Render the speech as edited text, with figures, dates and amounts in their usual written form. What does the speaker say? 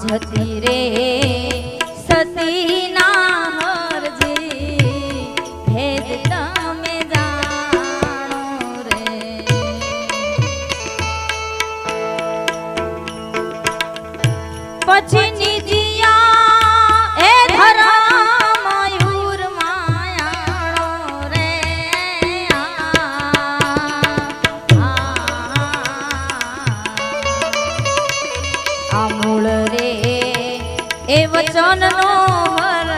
જતી રે સતી ના હરજી ભેદ તમે જાણો રે પછી નીતિયા એ ધરા મયુર માયાણો રે આ મૂળ રે એ વચન નો હર